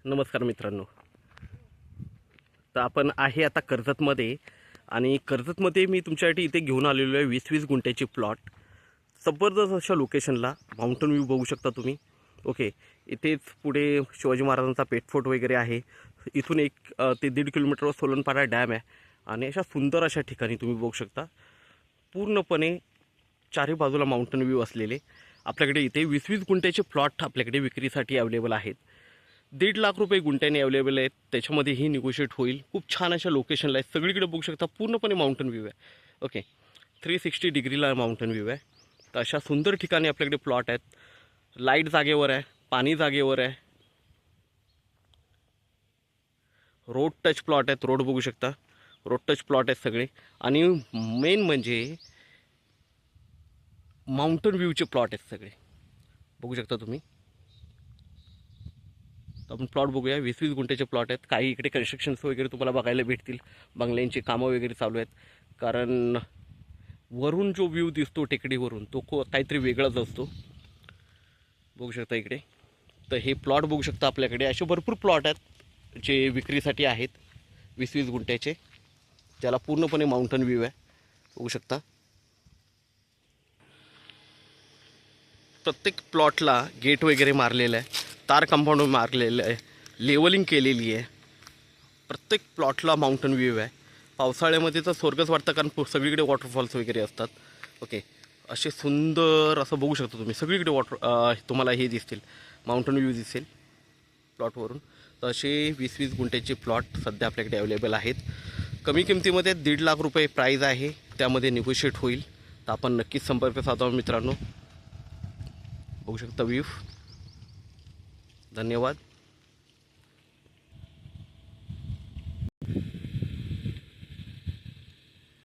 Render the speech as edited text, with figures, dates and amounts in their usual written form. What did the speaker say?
नमस्कार मित्रांनो. तर आपण आहे आता कर्जतमध्ये आणि कर्जतमध्ये मी तुमच्यासाठी इथे घेऊन आलेलो आहे 20-20 गुंठ्याची प्लॉट. जबरदस्त अशा लोकेशनला माउंटन व्ह्यू बघू शकता तुम्ही. ओके, इथेच पुढे शिवाजी महाराजांचा पेटफोर्ट वगैरे आहे. इथून 1 ते 1.5 किलोमीटरवर सोलनपारा डॅम आहे आणि अशा सुंदर अशा ठिकाणी तुम्ही बघू शकता पूर्णपणे चारही बाजूला माउंटन व्ह्यू असलेले आपल्याकडे इथे 20-20 गुंठ्याचे प्लॉट आपल्याकडे विक्रीसाठी अवेलेबल आहेत. 1.5 लाख रुपये गुंठ्याने अवेलेबल आहेत. त्याच्यामध्येही निगोशिएट होईल. खूप छान अशा लोकेशनला आहे. सगळीकडे बघू शकता पूर्णपणे माउंटन व्ह्यू आहे. ओके, 360 डिग्रीला माउंटन व्ह्यू आहे. तर अशा सुंदर ठिकाणी आपल्याकडे प्लॉट आहेत. लाईट जागेवर आहे, पाणी जागेवर आहे, रोड टच प्लॉट आहेत. रोड बघू शकता, रोड टच प्लॉट आहेत सगळे. आणि मेन म्हणजे माउंटन व्ह्यूचे प्लॉट आहेत सगळे. बघू शकता तुम्ही. तर आपण प्लॉट बघूया. 20-20 गुंठ्याचे प्लॉट आहेत. काही इकडे कन्स्ट्रक्शन्स वगैरे तुम्हाला बघायला भेटतील. बंगल्यांची कामं वगैरे चालू आहेत. कारण वरून जो व्ह्यू दिसतो टेकडीवरून तो काहीतरी वेगळाच असतो. बघू शकता इकडे. तर हे प्लॉट बघू शकता. आपल्याकडे असे भरपूर प्लॉट आहेत जे विक्रीसाठी आहेत 20-20 गुंठ्याचे, ज्याला पूर्णपणे माउंटन व्ह्यू आहे. बघू शकता प्रत्येक प्लॉटला गेट वगैरे मारलेलं आहे, तार कंपाऊंड मारलेलं आहे, लेवलिंग केलेली आहे. प्रत्येक प्लॉटला माउंटन व्ह्यू आहे. पावसाळ्यामध्ये तर स्वर्गच वाटतं, कारण सगळीकडे वॉटरफॉल्स वगैरे असतात. ओके, असे सुंदर असं बघू शकता तुम्ही. सगळीकडे तुम्हाला हे दिसतील, माउंटन व्ह्यू दिसेल प्लॉटवरून. तर असे 20-20 गुंठ्याचे प्लॉट सध्या आपल्याकडे अवेलेबल आहेत. कमी किमतीमध्ये 1.5 लाख रुपये प्राईज आहे. त्यामध्ये निगोशिएट होईल. तर आपण नक्कीच संपर्क साधावा मित्रांनो. बघू शकता व्ह्यू. धन्यवाद.